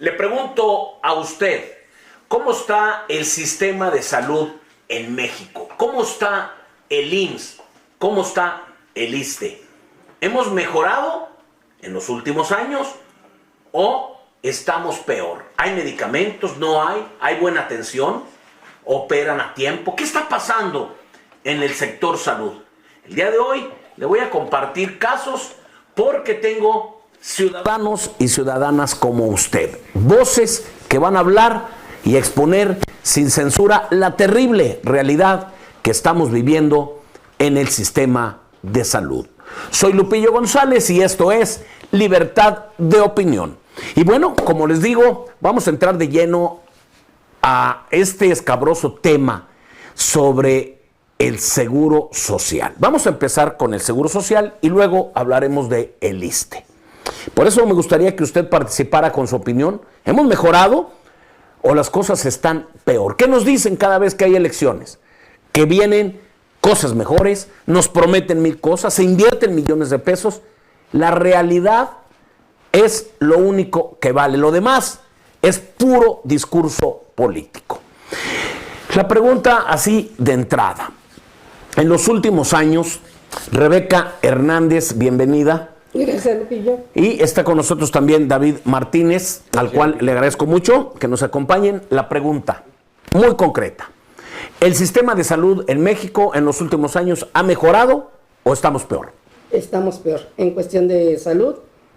Le pregunto a usted, ¿cómo está el sistema de salud en México? ¿Cómo está el IMSS? ¿Cómo está el ISSSTE? ¿Hemos mejorado en los últimos años o estamos peor? ¿Hay medicamentos? ¿No hay? ¿Hay buena atención? ¿Operan a tiempo? ¿Qué está pasando en el sector salud? El día de hoy le voy a compartir casos porque tengo ciudadanos y ciudadanas como usted, voces que van a hablar y exponer sin censura la terrible realidad que estamos viviendo en el sistema de salud. Soy Lupillo González y esto es Libertad de Opinión. Y bueno, como les digo, vamos a entrar de lleno a este escabroso tema sobre el seguro social. Vamos a empezar con el seguro social y luego hablaremos de el ISSSTE. Por eso me gustaría que usted participara con su opinión. ¿Hemos mejorado o las cosas están peor? ¿Qué nos dicen cada vez que hay elecciones? Que vienen cosas mejores, nos prometen mil cosas, se invierten millones de pesos. La realidad es lo único que vale. Lo demás es puro discurso político. La pregunta así de entrada. En los últimos años, Rebeca Hernández, bienvenida. Gracias, Lupillo. Y está con nosotros también David Martínez, al cual le agradezco mucho que nos acompañen. La pregunta, muy concreta. ¿El sistema de salud en México en los últimos años ha mejorado o estamos peor? Estamos peor. En cuestión de salud,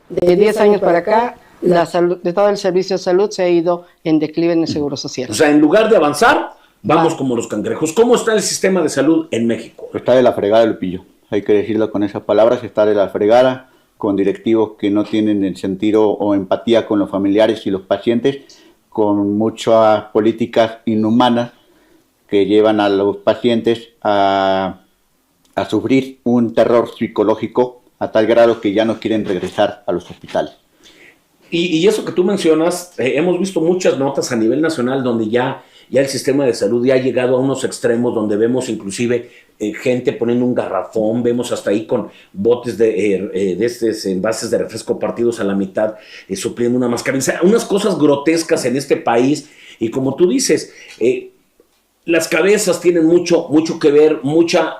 de 10 años para acá, la salud, de todo el servicio de salud se ha ido en declive en el Seguro Social. O sea, en lugar de avanzar, vamos como los cangrejos. ¿Cómo está el sistema de salud en México? Está de la fregada, Lupillo. Hay que decirlo con esas palabras, está de la fregada, con directivos que no tienen el sentido o empatía con los familiares y los pacientes, con muchas políticas inhumanas que llevan a los pacientes a sufrir un terror psicológico a tal grado que ya no quieren regresar a los hospitales. Y eso que tú mencionas, hemos visto muchas notas a nivel nacional donde ya el sistema de salud ya ha llegado a unos extremos donde vemos inclusive gente poniendo un garrafón, vemos hasta ahí con botes de estos envases de refresco partidos a la mitad, supliendo una mascarilla, unas cosas grotescas en este país. Y como tú dices, las cabezas tienen mucho que ver, mucha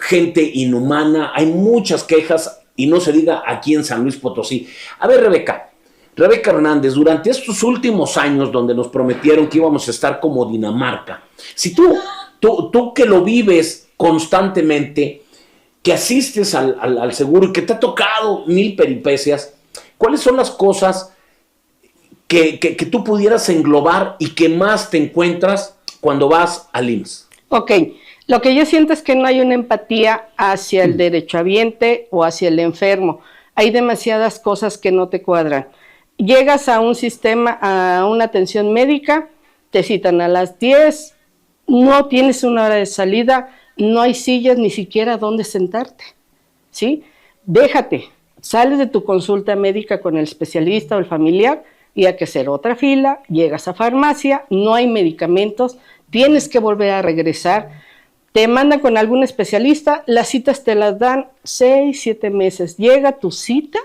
gente inhumana, hay muchas quejas y no se diga aquí en San Luis Potosí. A ver, Rebeca Hernández, durante estos últimos años donde nos prometieron que íbamos a estar como Dinamarca, si tú que lo vives constantemente, que asistes al seguro y que te ha tocado mil peripecias, ¿cuáles son las cosas que tú pudieras englobar y que más te encuentras cuando vas al IMSS? Ok, lo que yo siento es que no hay una empatía hacia el derechohabiente o hacia el enfermo. Hay demasiadas cosas que no te cuadran. Llegas a un sistema, a una atención médica, te citan a las 10, no tienes una hora de salida, no hay sillas ni siquiera donde sentarte, ¿sí? Déjate, sales de tu consulta médica con el especialista o el familiar y hay que hacer otra fila, llegas a farmacia, no hay medicamentos, tienes que volver a regresar, te mandan con algún especialista, las citas te las dan 6, 7 meses, llega tu cita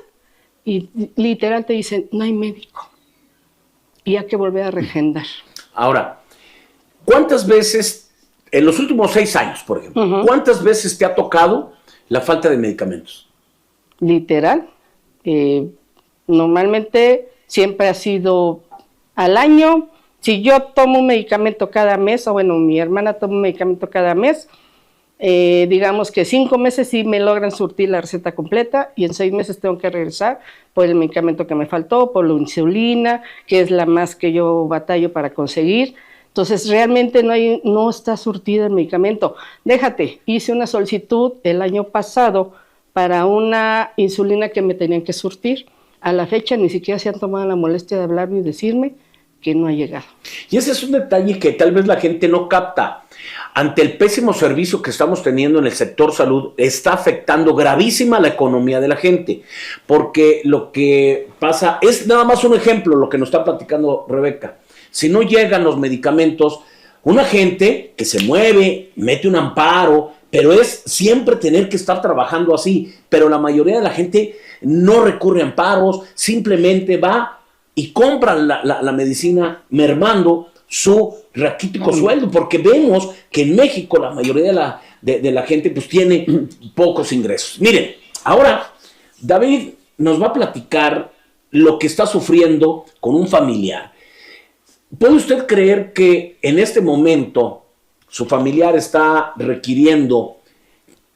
y literal te dicen, no hay médico. Y hay que volver a reagendar. Ahora, ¿cuántas veces, en los últimos 6 años, por ejemplo, cuántas veces te ha tocado la falta de medicamentos? Literal. Normalmente siempre ha sido al año. Si yo tomo un medicamento cada mes, o bueno, mi hermana toma un medicamento cada mes, digamos que 5 meses sí me logran surtir la receta completa y en 6 meses tengo que regresar por el medicamento que me faltó, por la insulina, que es la más que yo batallo para conseguir. Entonces realmente no está surtido el medicamento. Déjate, hice una solicitud el año pasado para una insulina que me tenían que surtir. A la fecha ni siquiera se han tomado la molestia de hablarme y decirme que no ha llegado. Y ese es un detalle que tal vez la gente no capta. Ante el pésimo servicio que estamos teniendo en el sector salud, está afectando gravísima la economía de la gente, porque lo que pasa es nada más un ejemplo, lo que nos está platicando Rebeca. Si no llegan los medicamentos, una gente que se mueve, mete un amparo, pero es siempre tener que estar trabajando así, pero la mayoría de la gente no recurre a amparos, simplemente va y compran la medicina mermando su raquítico sueldo, porque vemos que en México la mayoría de la gente pues tiene pocos ingresos. Miren, ahora David nos va a platicar lo que está sufriendo con un familiar. ¿Puede usted creer que en este momento su familiar está requiriendo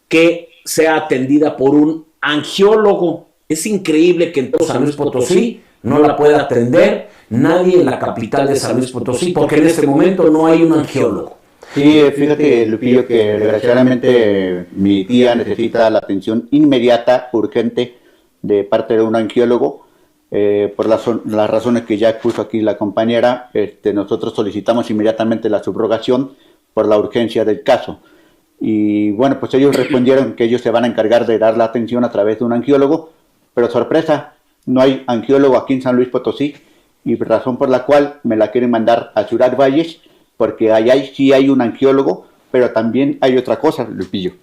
que sea atendida por un angiólogo? Es increíble que en todo San Luis Potosí no la pueda atender nadie en la capital de San Luis Potosí, porque en este momento no hay un angiólogo. Sí, fíjate, Lupillo, que desgraciadamente mi tía necesita la atención inmediata, urgente, de parte de un angiólogo. Por las razones que ya expuso aquí la compañera, nosotros solicitamos inmediatamente la subrogación por la urgencia del caso. Y bueno, pues ellos respondieron que ellos se van a encargar de dar la atención a través de un angiólogo, pero sorpresa, no hay angiólogo aquí en San Luis Potosí, y razón por la cual me la quieren mandar a Ciudad Valles, porque allá sí hay un angiólogo, pero también hay otra cosa, Lupillo,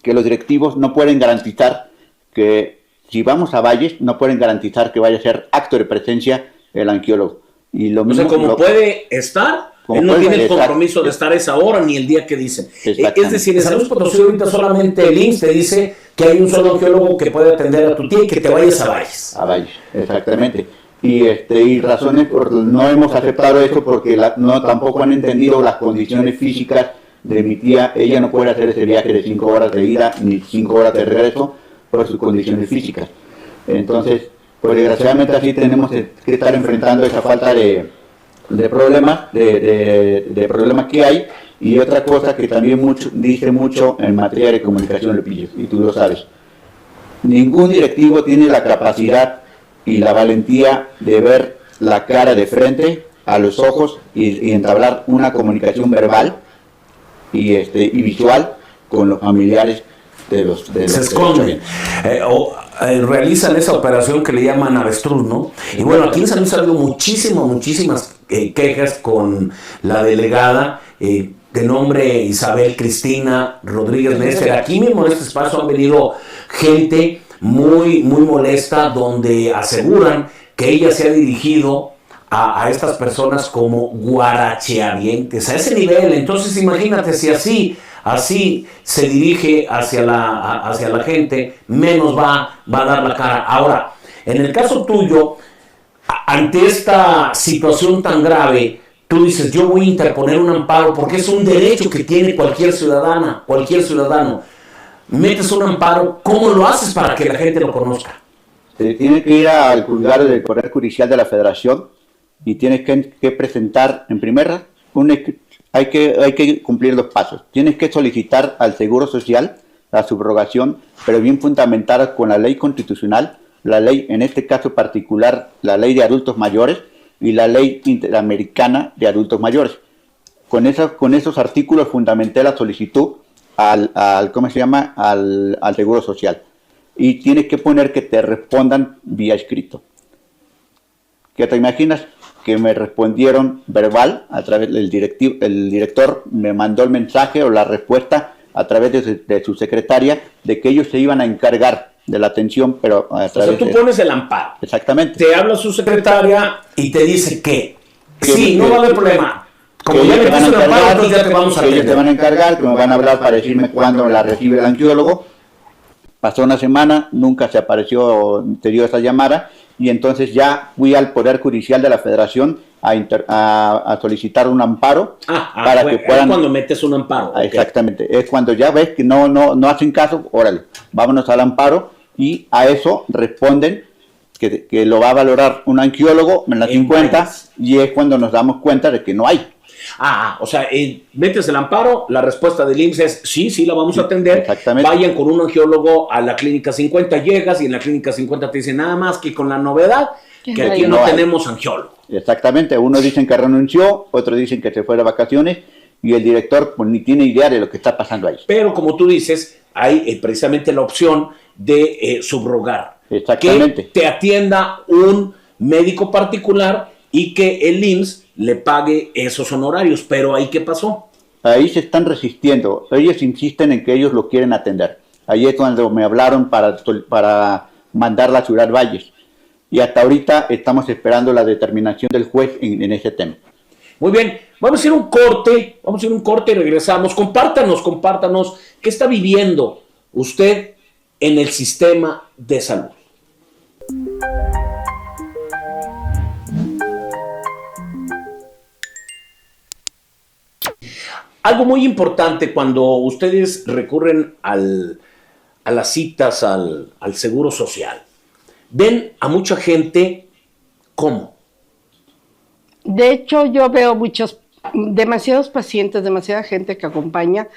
que los directivos no pueden garantizar que, si vamos a Valles, no pueden garantizar que vaya a ser acto de presencia el angiólogo. Y lo mismo, o sea, como puede estar, él no tiene el compromiso de estar a esa hora ni el día que dicen. Es decir, en San Luis Potosí ahorita solamente el IMSS te dice que hay un solo angiólogo que puede atender a tu tía y que te vayas a Valles. A Valles, exactamente. Y razones por no hemos aceptado eso porque tampoco han entendido las condiciones físicas de mi tía. Ella no puede hacer ese viaje de 5 horas de ida ni 5 horas de regreso por sus condiciones físicas. Entonces, pues desgraciadamente así tenemos que estar enfrentando esa falta de problemas, de problemas que hay. Y otra cosa que también dice mucho en materia de comunicación, Lupillo, y tú lo sabes, ningún directivo tiene la capacidad y la valentía de ver la cara de frente, a los ojos, y entablar una comunicación verbal y visual con los familiares de los se esconden realizan esa operación que le llaman avestruz, ¿no? Y bueno, aquí en San Luis ha habido muchísimas quejas con la delegada de nombre Isabel Cristina Rodríguez Néstor. Aquí mismo en este espacio han venido gente muy molesta, donde aseguran que ella se ha dirigido a estas personas como guaracheavientes, a ese nivel. Entonces imagínate, si así se dirige hacia la gente, menos va a dar la cara. Ahora, en el caso tuyo, ante esta situación tan grave, tú dices, yo voy a interponer un amparo porque es un derecho que tiene cualquier ciudadano. Metes un amparo, ¿cómo lo haces para que la gente lo conozca? Tienes que ir al juzgado del Poder Judicial de la Federación y tienes que presentar, en primera, hay que cumplir los pasos. Tienes que solicitar al Seguro Social la subrogación, pero bien fundamentada con la ley constitucional, la ley, en este caso particular, la ley de adultos mayores y la ley interamericana de adultos mayores. Con esos artículos fundamenté la solicitud al Seguro Social. Y tienes que poner que te respondan vía escrito. ¿Qué te imaginas? Que me respondieron verbal a través del el director me mandó el mensaje o la respuesta a través de su secretaria de que ellos se iban a encargar de la atención, pero a través tú pones el amparo. Exactamente. Te habla su secretaria y te dice que sí, no va a haber problema. Como ya te van a encargar, ellos te van a encargar, que me van a hablar para decirme cuándo la recibe el angiólogo. Pasó una semana, nunca se apareció, te dio esa llamada, y entonces ya fui al Poder Judicial de la Federación a solicitar un amparo para que puedan... Es cuando metes un amparo. Exactamente, okay. Es cuando ya ves que no hacen caso, órale, vámonos al amparo, y a eso responden que lo va a valorar un angiólogo en la 50, y es cuando nos damos cuenta de que no hay. O sea, metes el amparo, la respuesta del IMSS es sí, la vamos a atender. Vayan con un angiólogo a la clínica 50, llegas y en la clínica 50 te dicen nada más que con la novedad que aquí no tenemos angiólogo. Exactamente, unos dicen que renunció, otros dicen que se fue de vacaciones y el director pues ni tiene idea de lo que está pasando ahí. Pero como tú dices, hay precisamente la opción de subrogar. Exactamente. Que te atienda un médico particular y que el IMSS le pague esos honorarios. Pero ¿ahí qué pasó? Ahí se están resistiendo. Ellos insisten en que ellos lo quieren atender. Ahí es cuando me hablaron para mandarla a Ciudad Valles. y hasta ahorita estamos esperando la determinación del juez en ese tema. Muy bien, vamos a ir a un corte y regresamos. Compártanos qué está viviendo usted en el sistema de salud. Algo muy importante cuando ustedes recurren a las citas al Seguro Social. Ven a mucha gente, ¿cómo? De hecho, yo veo demasiados pacientes, demasiada gente que acompaña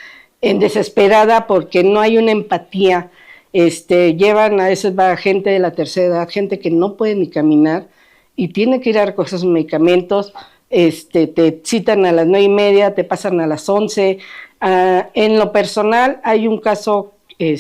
en desesperada porque no hay una empatía. Llevan a veces va gente de la tercera edad, gente que no puede ni caminar y tiene que ir a recoger sus medicamentos. Te citan a las 9:30, te pasan a las 11. En lo personal hay un caso que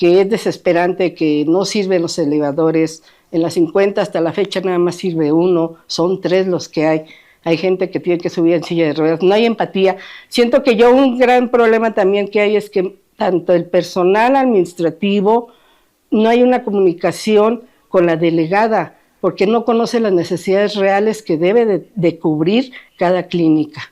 es desesperante, que no sirven los elevadores. En las 50 hasta la fecha nada más sirve uno, son 3 los que hay. Hay gente que tiene que subir en silla de ruedas, no hay empatía. Siento que un gran problema también que hay es que tanto el personal administrativo, no hay una comunicación con la delegada, porque no conoce las necesidades reales que debe de cubrir cada clínica.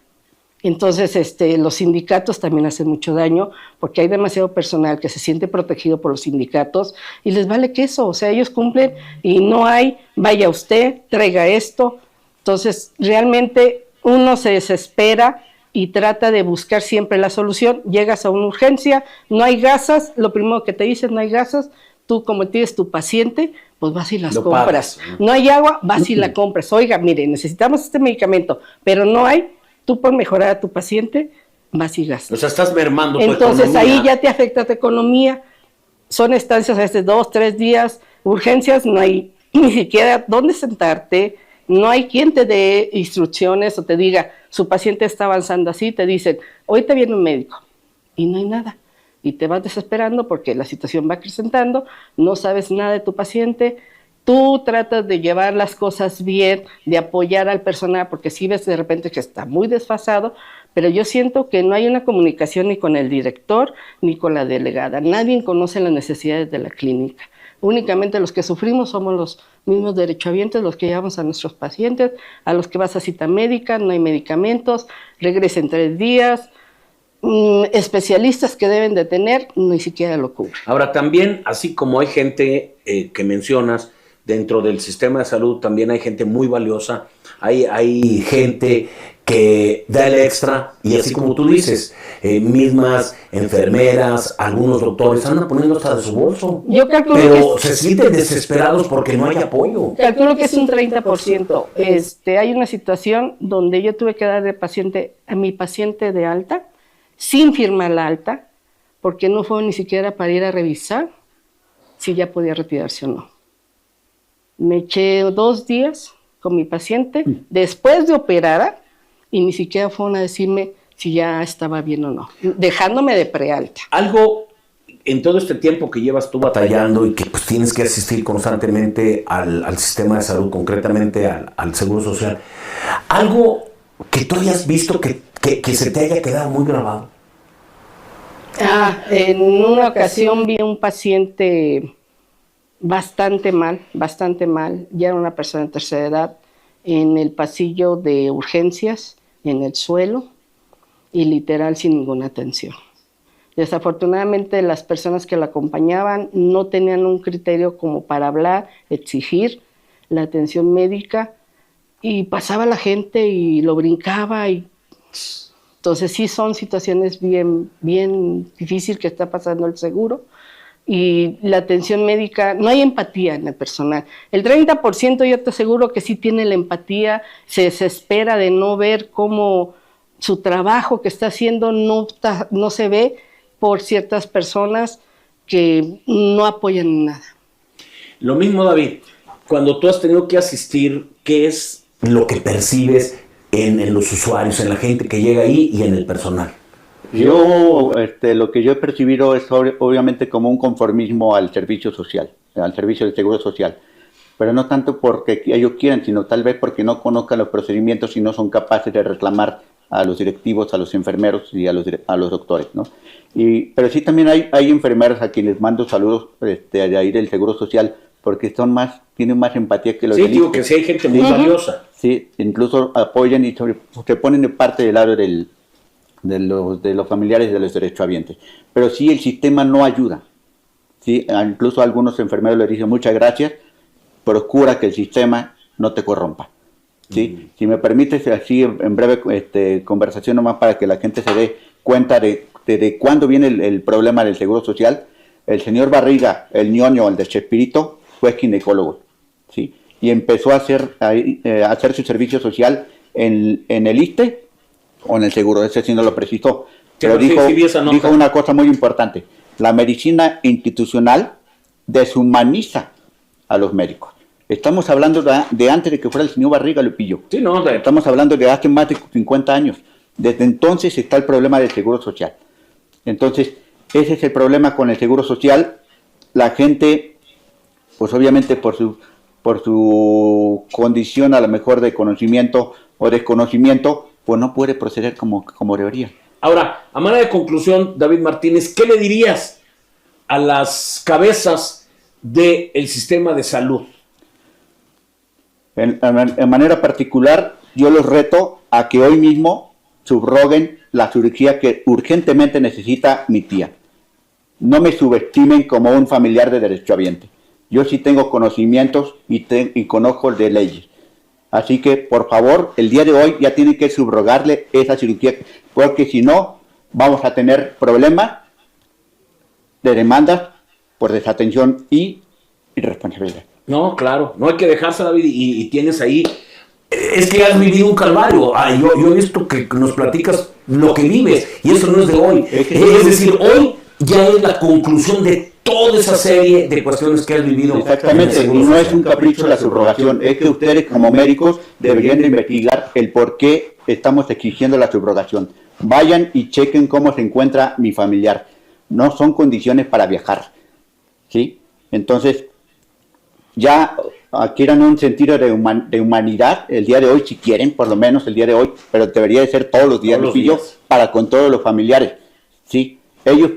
Entonces, los sindicatos también hacen mucho daño, porque hay demasiado personal que se siente protegido por los sindicatos y les vale queso, o sea, ellos cumplen y no hay, vaya usted, traiga esto. Entonces, realmente uno se desespera y trata de buscar siempre la solución. Llegas a una urgencia, no hay gasas, lo primero que te dicen, no hay gasas. Tú, como tienes tu paciente, pues vas y las compras. No hay agua, vas y la compras. Oiga, mire, necesitamos este medicamento, pero no hay. Tú, por mejorar a tu paciente, vas y gastas. O sea, estás mermando tu economía. Entonces, ahí ya te afecta tu economía. Son estancias a veces 2, 3 días. Urgencias, no hay ni siquiera dónde sentarte. No hay quien te dé instrucciones o te diga, su paciente está avanzando así. Te dicen, hoy te viene un médico. Y no hay nada. Y te vas desesperando porque la situación va acrecentando. No sabes nada de tu paciente. Tú tratas de llevar las cosas bien, de apoyar al personal, porque sí ves de repente que está muy desfasado, pero yo siento que no hay una comunicación ni con el director ni con la delegada. Nadie conoce las necesidades de la clínica. Únicamente los que sufrimos somos los mismos derechohabientes, los que llevamos a nuestros pacientes, a los que vas a cita médica, no hay medicamentos, regresa en 3 días, especialistas que deben de tener, ni siquiera lo cubren. Ahora también, así como hay gente que mencionas, dentro del sistema de salud también hay gente muy valiosa, hay gente que da el extra y así como tú dices, mismas enfermeras, algunos doctores andan poniendo hasta de su bolso, yo calculo pero se sienten desesperados porque no hay apoyo. Calculo que es un 30%. Hay una situación donde yo tuve que dar a mi paciente de alta, sin firmar la alta, porque no fue ni siquiera para ir a revisar si ya podía retirarse o no. Me eché 2 días con mi paciente después de operada y ni siquiera fueron a decirme si ya estaba bien o no, dejándome de prealta. Algo en todo este tiempo que llevas tú batallando y que pues tienes que asistir constantemente al sistema de salud, concretamente al Seguro Social, algo que tú hayas visto que se te haya quedado muy grabado. En una ocasión vi a un paciente bastante mal, ya era una persona de tercera edad, en el pasillo de urgencias, en el suelo, y literal sin ninguna atención. Desafortunadamente las personas que la acompañaban no tenían un criterio como para hablar, exigir la atención médica, y pasaba la gente y lo brincaba, y entonces sí son situaciones bien difíciles que está pasando el seguro. Y la atención médica, no hay empatía en el personal. El 30% yo te aseguro que sí tiene la empatía, se desespera de no ver cómo su trabajo que está haciendo no se ve por ciertas personas que no apoyan en nada. Lo mismo, David, cuando tú has tenido que asistir, ¿qué es lo que percibes en los usuarios, en la gente que llega ahí y en el personal? Yo, lo que yo he percibido es obviamente como un conformismo al servicio social, al servicio del seguro social, pero no tanto porque ellos quieran, sino tal vez porque no conozcan los procedimientos y no son capaces de reclamar a los directivos, a los enfermeros y a los doctores, ¿no? Pero sí también hay enfermeras a quienes mando saludos de ahí del seguro social, porque tienen más empatía que los Sí, del digo ISSSTE. que sí hay gente muy Sí. valiosa. Sí, incluso apoyan y se ponen de parte del lado de los familiares de los derechohabientes. Pero sí, el sistema no ayuda. Sí, incluso algunos enfermeros le dicen muchas gracias, procura que el sistema no te corrompa. ¿Sí? Si me permites, así en breve conversación nomás para que la gente se dé cuenta de cuándo viene el problema del Seguro Social. El señor Barriga, el ñoño, el de Chespirito, fue ginecólogo, ¿sí? Y empezó a hacer su servicio social en el ISSSTE o en el Seguro, ese sí no lo precisó. Pero Sí, dijo, sí vi esa nota. dijo una cosa muy importante: la medicina institucional deshumaniza a los médicos. Estamos hablando de antes de que fuera el señor Barriga, Lupillo. Sí, no, Estamos hablando de hace más de 50 años. Desde entonces está el problema del Seguro Social. Entonces, ese es el problema con el Seguro Social. La gente, pues obviamente por su condición a lo mejor de conocimiento o desconocimiento, pues no puede proceder como debería. Ahora, a manera de conclusión, David Martínez, ¿qué le dirías a las cabezas del sistema de salud? En manera particular, yo los reto a que hoy mismo subroguen la cirugía que urgentemente necesita mi tía. No me subestimen como un familiar de derechohabiente. Yo sí tengo conocimientos y conozco de leyes. Así que, por favor, el día de hoy ya tienen que subrogarle esa cirugía, porque si no, vamos a tener problemas de demandas por desatención y irresponsabilidad. No, claro, no hay que dejarse, David, y tienes ahí. Es que has vivido un calvario. Yo he visto que nos platicas lo que vives, y eso no es de hoy. Es decir, hoy ya es la conclusión de toda esa serie de cuestiones que has vivido. Exactamente, y no es un capricho la subrogación, es que ustedes como médicos deberían de investigar el por qué estamos exigiendo la subrogación. Vayan y chequen cómo se encuentra mi familiar. No son condiciones para viajar, ¿sí? Entonces, ya adquieran un sentido de humanidad el día de hoy, si quieren, por lo menos el día de hoy, pero debería de ser todos los días, para con todos los familiares, ¿sí? Ellos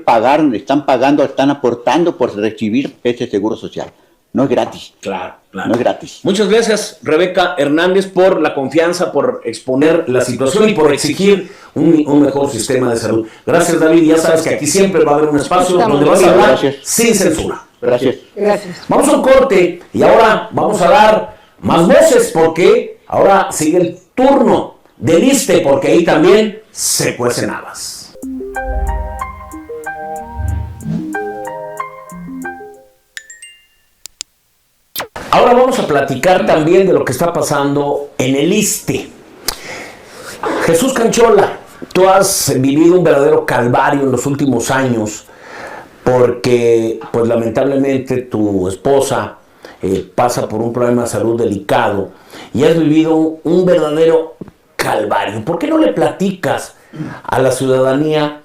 están pagando, están aportando por recibir ese seguro social. No es gratis. Claro, claro. No es gratis. Muchas gracias, Rebeca Hernández, por la confianza, por exponer la situación y por exigir un mejor sistema de salud. Gracias, David. Ya sabes que aquí siempre va a haber un espacio donde vas a hablar sin censura. Gracias. Gracias. Vamos a un corte y ahora vamos a dar más voces porque ahora sigue el turno del ISSSTE, porque ahí también se cuecen habas. Ahora vamos a platicar también de lo que está pasando en el ISSSTE. Jesús Canchola, tú has vivido un verdadero calvario en los últimos años porque, pues lamentablemente, tu esposa pasa por un problema de salud delicado y has vivido un verdadero calvario. ¿Por qué no le platicas a la ciudadanía,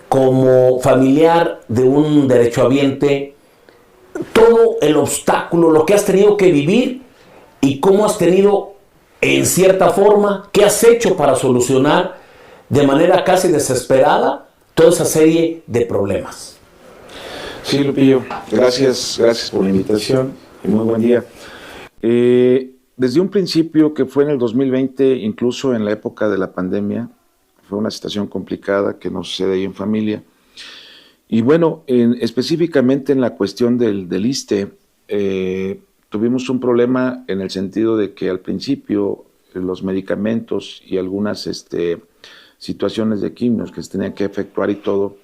como familiar de un derechohabiente, todo el obstáculo, lo que has tenido que vivir y cómo has tenido, en cierta forma, qué has hecho para solucionar de manera casi desesperada toda esa serie de problemas? Sí, Lupillo, gracias por la invitación y muy buen día. Desde un principio, que fue en el 2020, incluso en la época de la pandemia, fue una situación complicada que nos sucede ahí en familia. Y bueno, específicamente en la cuestión del ISSSTE, tuvimos un problema en el sentido de que al principio los medicamentos y algunas situaciones de quimios que se tenían que efectuar y todo,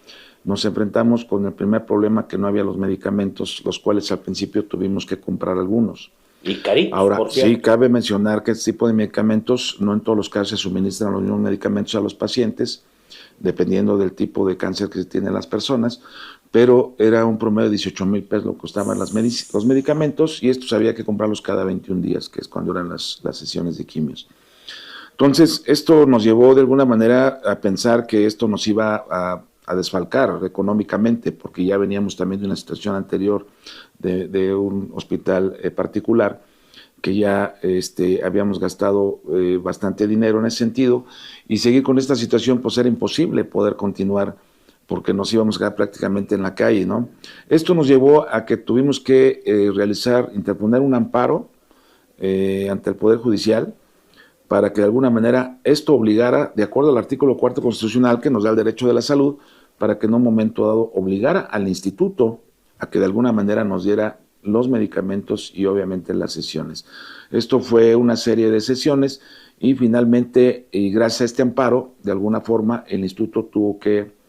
nos enfrentamos con el primer problema, que no había los medicamentos, los cuales al principio tuvimos que comprar algunos. Y caritos. Ahora, sí, cabe mencionar que este tipo de medicamentos, no en todos los casos se suministran los mismos medicamentos a los pacientes, dependiendo del tipo de cáncer que tienen las personas, pero era un promedio de 18,000 pesos lo que costaban los medicamentos, y estos había que comprarlos cada 21 días, que es cuando eran las sesiones de quimios. Entonces, esto nos llevó de alguna manera a pensar que esto nos iba a desfalcar económicamente, porque ya veníamos también de una situación anterior de un hospital particular, que ya habíamos gastado bastante dinero en ese sentido, y seguir con esta situación pues era imposible poder continuar porque nos íbamos a quedar prácticamente en la calle, ¿no? Esto nos llevó a que tuvimos que interponer un amparo ante el Poder Judicial para que de alguna manera esto obligara, de acuerdo al artículo 4 constitucional que nos da el derecho de la salud, para que en un momento dado obligara al instituto a que de alguna manera nos diera los medicamentos y obviamente las sesiones. Esto fue una serie de sesiones y finalmente, y gracias a este amparo, de alguna forma el instituto tuvo que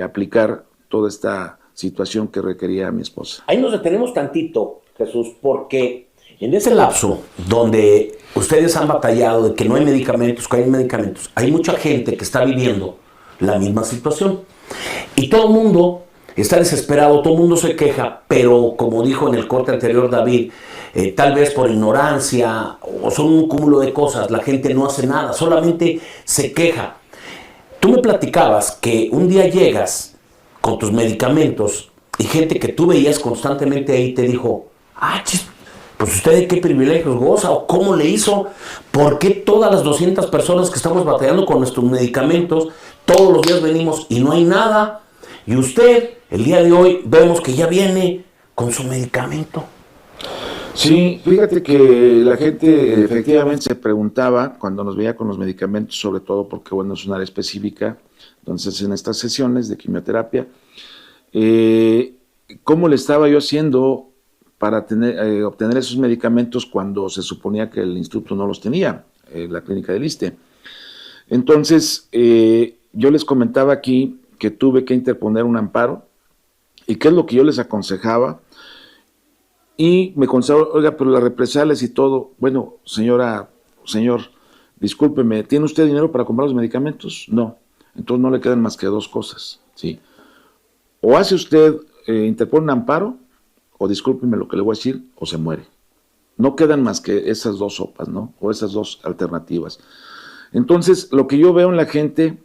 aplicar toda esta situación que requería a mi esposa. Ahí nos detenemos tantito, Jesús, porque en ese lapso donde ustedes han batallado de que no hay medicamentos, que hay medicamentos, hay mucha gente que está viviendo la misma situación. Y todo el mundo está desesperado, todo el mundo se queja, pero como dijo en el corte anterior David, tal vez por ignorancia o son un cúmulo de cosas, la gente no hace nada, solamente se queja. Tú me platicabas que un día llegas con tus medicamentos y gente que tú veías constantemente ahí te dijo, pues usted de qué privilegios goza o cómo le hizo, ¿por qué todas las 200 personas que estamos batallando con nuestros medicamentos, todos los días venimos y no hay nada? Y usted, el día de hoy, vemos que ya viene con su medicamento. Sí, fíjate que la gente efectivamente se preguntaba cuando nos veía con los medicamentos, sobre todo porque, bueno, es un área específica, entonces en estas sesiones de quimioterapia, ¿cómo le estaba yo haciendo para obtener esos medicamentos cuando se suponía que el instituto no los tenía, la clínica del ISSSTE? Entonces, yo les comentaba aquí que tuve que interponer un amparo, y qué es lo que yo les aconsejaba, y me contestaba, oiga, pero las represalias y todo, bueno, señor, discúlpeme, ¿tiene usted dinero para comprar los medicamentos? No, entonces no le quedan más que dos cosas, ¿sí? O hace usted, interpone un amparo, o discúlpeme lo que le voy a decir, o se muere. No quedan más que esas dos sopas, ¿no? O esas dos alternativas. Entonces, lo que yo veo en la gente,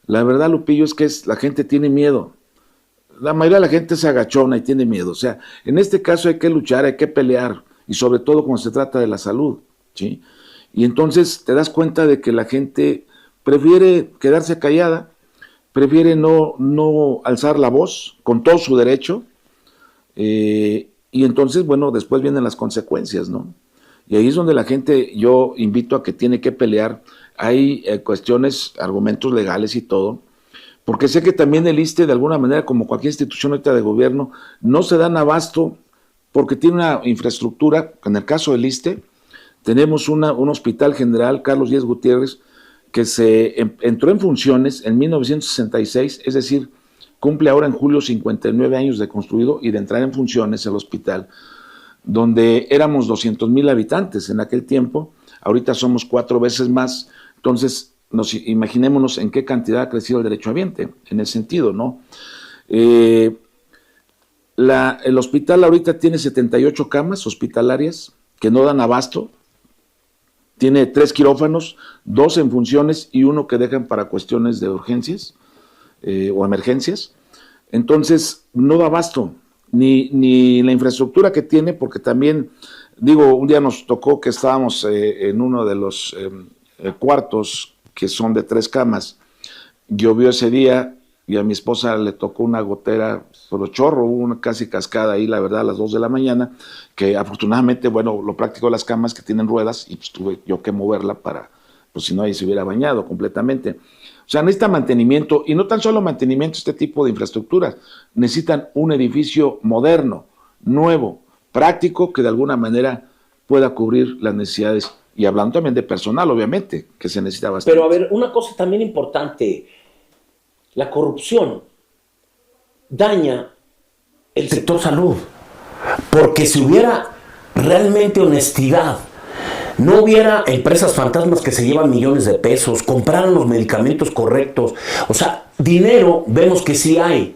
la verdad, Lupillo, es que la gente tiene miedo. La mayoría de la gente es agachona y tiene miedo. O sea, en este caso hay que luchar, hay que pelear, y sobre todo cuando se trata de la salud, ¿sí? Y entonces te das cuenta de que la gente prefiere quedarse callada, prefiere no alzar la voz con todo su derecho, y entonces, bueno, después vienen las consecuencias, ¿no? Y ahí es donde la gente, yo invito a que tiene que pelear. Hay cuestiones, argumentos legales y todo, porque sé que también el ISSSTE, de alguna manera, como cualquier institución ahorita de gobierno, no se dan abasto porque tiene una infraestructura. En el caso del ISSSTE, tenemos un hospital general, Carlos Díez Gutiérrez, que entró en funciones en 1966, es decir, cumple ahora en julio 59 años de construido y de entrar en funciones el hospital, donde éramos 200,000 habitantes en aquel tiempo, ahorita somos 4 veces más. Entonces, imaginémonos en qué cantidad ha crecido el derechohabiente, en ese sentido, ¿no? El hospital ahorita tiene 78 camas hospitalarias que no dan abasto, tiene 3 quirófanos, 2 en funciones y 1 que dejan para cuestiones de urgencias o emergencias. Entonces, no da abasto, ni la infraestructura que tiene, porque también, digo, un día nos tocó que estábamos en uno de los cuartos que son de 3 camas, llovió ese día y a mi esposa le tocó una gotera, solo chorro, una casi cascada ahí, la verdad, a las 2 de la mañana, que afortunadamente, bueno, lo práctico de las camas que tienen ruedas y pues tuve yo que moverla para, pues si no ahí se hubiera bañado completamente. O sea, necesita mantenimiento, y no tan solo mantenimiento, este tipo de infraestructuras, necesitan un edificio moderno, nuevo, práctico, que de alguna manera pueda cubrir las necesidades. Y hablando también de personal, obviamente, que se necesita bastante. Pero a ver, una cosa también importante, la corrupción daña el sector salud, porque si hubiera realmente honestidad, no hubiera empresas fantasmas que se llevan millones de pesos, compraran los medicamentos correctos, o sea, dinero vemos que sí hay,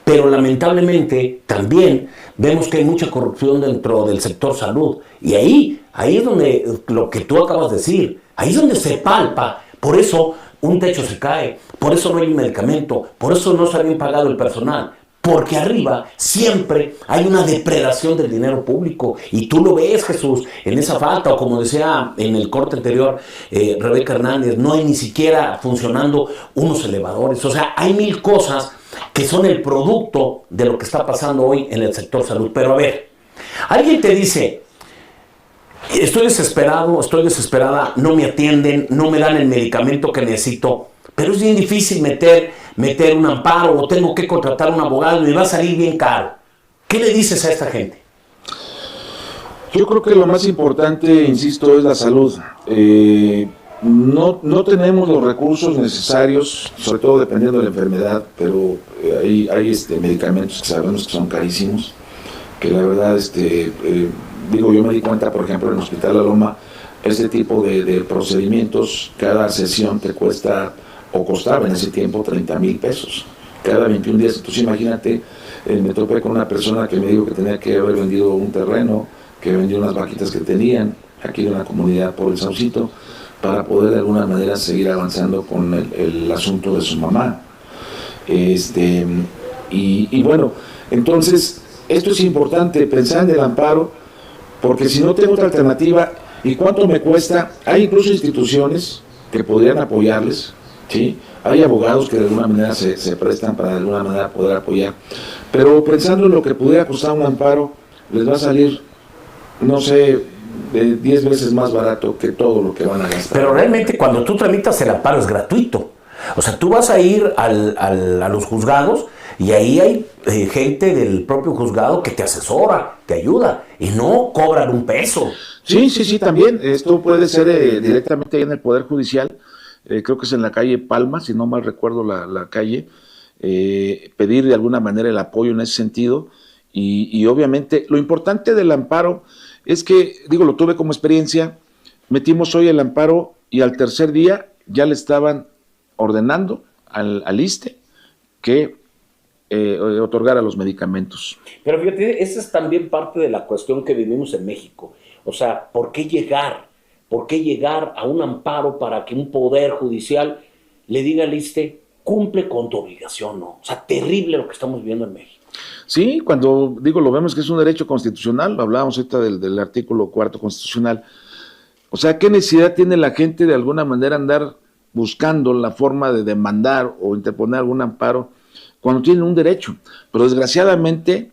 pero lamentablemente también vemos que hay mucha corrupción dentro del sector salud, y ahí es donde, lo que tú acabas de decir, ahí es donde se palpa. Por eso un techo se cae, por eso no hay un medicamento, por eso no se ha bien pagado el personal, porque arriba siempre hay una depredación del dinero público. Y tú lo ves, Jesús, en esa falta, o como decía en el corte anterior Rebeca Hernández, no hay ni siquiera funcionando unos elevadores. O sea, hay mil cosas que son el producto de lo que está pasando hoy en el sector salud. Pero a ver, alguien te dice, estoy desesperado, estoy desesperada, no me atienden, no me dan el medicamento que necesito, pero es bien difícil meter un amparo, o tengo que contratar un abogado y me va a salir bien caro. ¿Qué le dices a esta gente? Yo creo que lo más importante, insisto, es la salud. No tenemos los recursos necesarios, sobre todo dependiendo de la enfermedad, pero hay medicamentos que sabemos que son carísimos, que la verdad, yo me di cuenta, por ejemplo, en el Hospital La Loma, este tipo de procedimientos, cada sesión te cuesta, o costaba en ese tiempo, 30,000 pesos, cada 21 días. Entonces imagínate, me topé con una persona que me dijo que tenía que haber vendido un terreno, que vendió unas vaquitas que tenían aquí en la comunidad por el Saucito, para poder de alguna manera seguir avanzando con el asunto de su mamá. Y bueno, entonces esto es importante, pensar en el amparo, porque si no tengo otra alternativa, ¿y cuánto me cuesta? Hay incluso instituciones que podrían apoyarles, ¿sí? Hay abogados que de alguna manera se prestan para de alguna manera poder apoyar, pero pensando en lo que pudiera costar un amparo, les va a salir, no sé, de 10 veces más barato que todo lo que van a gastar. Pero realmente cuando tú tramitas el amparo es gratuito. O sea, tú vas a ir a los juzgados y ahí hay gente del propio juzgado que te asesora, te ayuda, y no cobran un peso. Sí, también. Esto puede ser directamente ahí en el Poder Judicial. Creo que es en la calle Palma, si no mal recuerdo la calle. Pedir de alguna manera el apoyo en ese sentido. Y obviamente lo importante del amparo es que, lo tuve como experiencia, metimos hoy el amparo y al tercer día ya le estaban ordenando al ISSSTE que otorgara los medicamentos. Pero fíjate, esa es también parte de la cuestión que vivimos en México. O sea, ¿por qué llegar? ¿Por qué llegar a un amparo para que un poder judicial le diga al ISSSTE, cumple con tu obligación, ¿no? O sea, terrible lo que estamos viendo en México. Sí, cuando lo vemos que es un derecho constitucional, hablábamos ahorita del artículo 4 constitucional. O sea, ¿qué necesidad tiene la gente de alguna manera andar buscando la forma de demandar o interponer algún amparo cuando tienen un derecho? Pero desgraciadamente,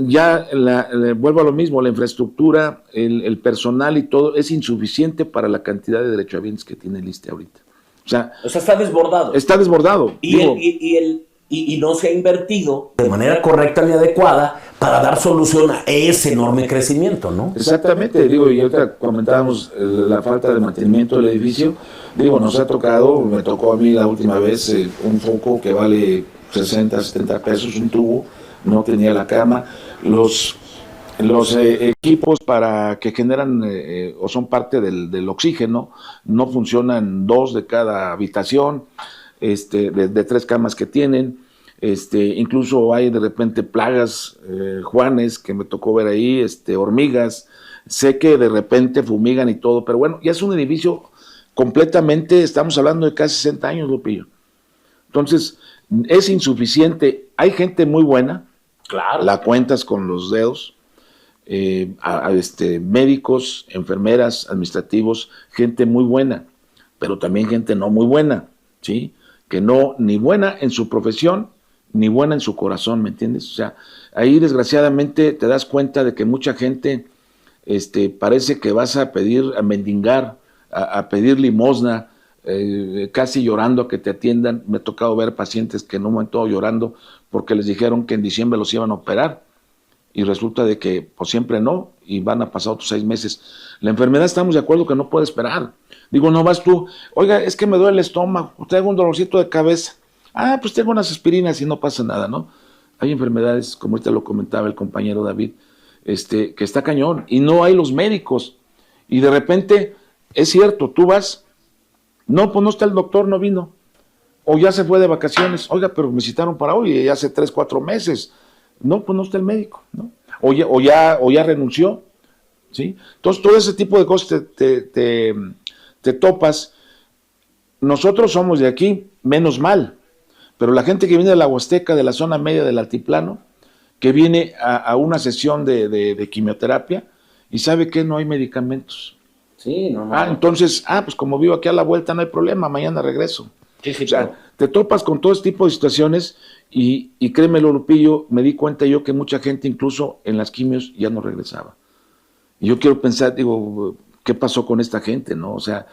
ya vuelvo a lo mismo, la infraestructura, el personal y todo es insuficiente para la cantidad de derechohabientes que tiene el ISSSTE ahorita. O sea, está desbordado. Está desbordado. Y no se ha invertido de manera correcta ni adecuada para dar solución a ese enorme crecimiento, ¿no? Exactamente, y ahorita comentábamos la falta de mantenimiento del edificio. Nos ha tocado, me tocó a mí la última vez un foco que vale 60, 70 pesos, un tubo, no tenía la cama. Los equipos para que generan o son parte del oxígeno no funcionan 2 de cada habitación, de 3 camas que tienen. Incluso hay de repente plagas, Juanes, que me tocó ver ahí, hormigas. Sé que de repente fumigan y todo, pero bueno, ya es un edificio completamente, estamos hablando de casi 60 años, Lupillo. Entonces, es insuficiente. Hay gente muy buena, claro, la cuentas con los dedos, médicos, enfermeras, administrativos, gente muy buena, pero también gente no muy buena, ¿sí? Que no, ni buena en su profesión, ni buena en su corazón, ¿me entiendes? O sea, ahí desgraciadamente te das cuenta de que mucha gente parece que vas a pedir, a mendigar, a pedir limosna, casi llorando a que te atiendan. Me ha tocado ver pacientes que en un momento llorando porque les dijeron que en diciembre los iban a operar y resulta de que pues siempre no, y van a pasar otros 6 meses. La enfermedad estamos de acuerdo que no puede esperar. No vas tú, oiga, es que me duele el estómago, tengo un dolorcito de cabeza, pues tengo unas aspirinas y no pasa nada, ¿no? Hay enfermedades, como ahorita lo comentaba el compañero David, que está cañón, y no hay los médicos, y de repente, es cierto, tú vas, no, pues no está el doctor, no vino, o ya se fue de vacaciones, oiga, pero me citaron para hoy, y hace 3, 4 meses, no, pues no está el médico, ¿no? O ya renunció, ¿sí? Entonces, todo ese tipo de cosas te topas. Nosotros somos de aquí, menos mal, pero la gente que viene de la Huasteca, de la zona media del altiplano, que viene a una sesión de quimioterapia y sabe que no hay medicamentos. Sí, no. Entonces, pues como vivo aquí a la vuelta, no hay problema, mañana regreso. Sí, O sea, te topas con todo este tipo de situaciones y créemelo, Lupillo, me di cuenta yo que mucha gente incluso en las quimios ya no regresaba. Y yo quiero pensar, digo, ¿qué pasó con esta gente, no? O sea,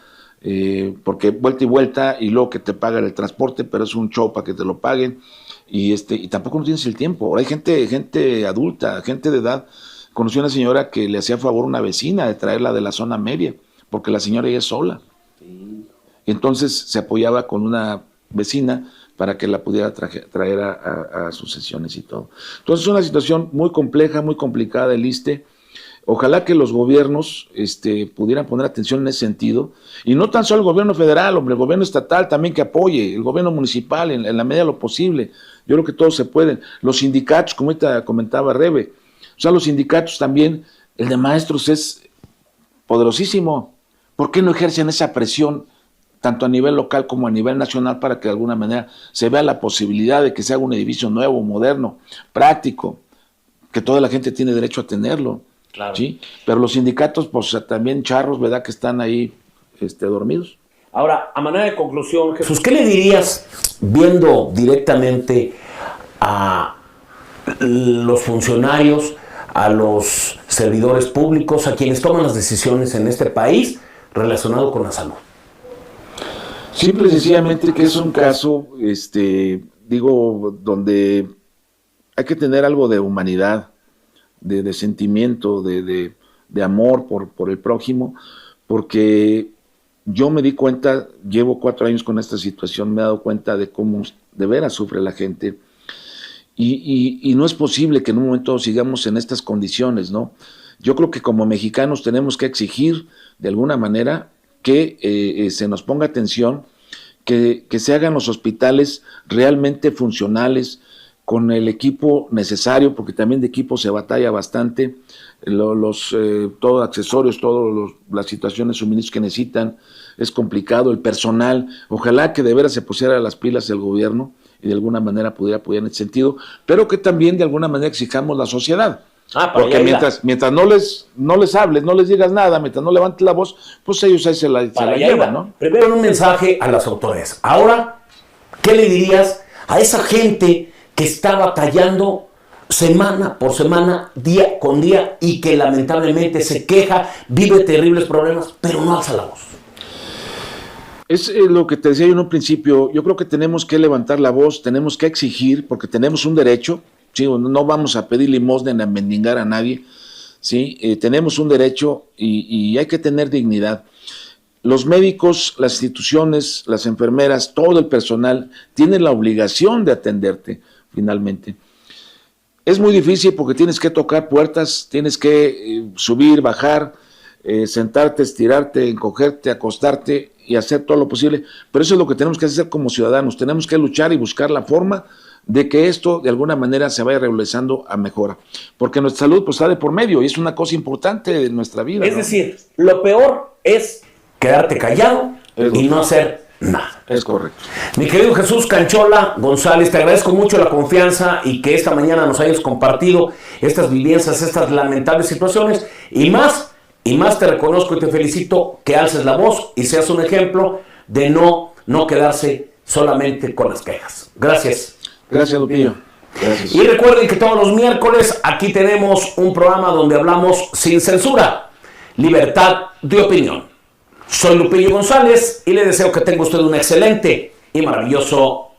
porque vuelta y vuelta y luego que te pagan el transporte, pero es un show para que te lo paguen y tampoco no tienes el tiempo. Ahora hay gente adulta, gente de edad. Conocí a una señora que le hacía favor a una vecina de traerla de la zona media, porque la señora ella es sola. Sí. Entonces se apoyaba con una vecina para que la pudiera traer a sus sesiones y todo. Entonces es una situación muy compleja, muy complicada del ISSSTE. Ojalá que los gobiernos pudieran poner atención en ese sentido, y no tan solo el gobierno federal, hombre, el gobierno estatal también que apoye, el gobierno municipal en la medida de lo posible. Yo creo que todos se pueden. Los sindicatos, como ahorita comentaba Rebe, o sea, los sindicatos también, el de maestros es poderosísimo. ¿Por qué no ejercen esa presión tanto a nivel local como a nivel nacional para que de alguna manera se vea la posibilidad de que se haga un edificio nuevo, moderno, práctico, que toda la gente tiene derecho a tenerlo? Claro. ¿Sí? Pero los sindicatos, pues también charros, ¿verdad? Que están ahí dormidos. Ahora, a manera de conclusión, Jesús, ¿qué le dirías viendo directamente a los funcionarios, a los servidores públicos, a quienes toman las decisiones en este país relacionado con la salud? Simple y sencillamente que es un caso, donde hay que tener algo de humanidad, de sentimiento, de amor por el prójimo, porque yo me di cuenta, llevo 4 años con esta situación, me he dado cuenta de cómo de veras sufre la gente, y no es posible que en un momento sigamos en estas condiciones, ¿no? Yo creo que como mexicanos tenemos que exigir de alguna manera que se nos ponga atención, que se hagan los hospitales realmente funcionales, con el equipo necesario, porque también de equipo se batalla bastante, todos accesorios, todas las situaciones, suministros que necesitan, es complicado, el personal, ojalá que de veras se pusiera las pilas el gobierno y de alguna manera pudiera apoyar en ese sentido, pero que también de alguna manera exijamos la sociedad. Porque mientras no les hables, no les digas nada, mientras no levantes la voz, pues ellos ahí se la llevan, ¿no? Primero un mensaje a las autoridades. Ahora, ¿qué le dirías a esa gente que está batallando semana por semana, día con día, y que lamentablemente se queja, vive terribles problemas, pero no alza la voz? Es lo que te decía yo en un principio. Yo creo que tenemos que levantar la voz, tenemos que exigir, porque tenemos un derecho. Sí, no vamos a pedir limosna ni a mendigar a nadie, ¿sí? Tenemos un derecho y hay que tener dignidad. Los médicos, las instituciones, las enfermeras, todo el personal tienen la obligación de atenderte finalmente. Es muy difícil porque tienes que tocar puertas, tienes que subir, bajar, sentarte, estirarte, encogerte, acostarte y hacer todo lo posible, pero eso es lo que tenemos que hacer como ciudadanos. Tenemos que luchar y buscar la forma de que esto de alguna manera se vaya regularizando a mejora, porque nuestra salud pues está de por medio y es una cosa importante de nuestra vida. Es decir, lo peor es quedarte callado y no hacer nada. Es correcto. Mi querido Jesús Canchola González, te agradezco mucho la confianza y que esta mañana nos hayas compartido estas vivencias, estas lamentables situaciones, y más te reconozco y te felicito que alces la voz y seas un ejemplo de no quedarse solamente con las quejas. Gracias. Gracias, Lupillo. Gracias. Y recuerden que todos los miércoles aquí tenemos un programa donde hablamos sin censura, libertad de opinión. Soy Lupillo González y le deseo que tenga usted un excelente y maravilloso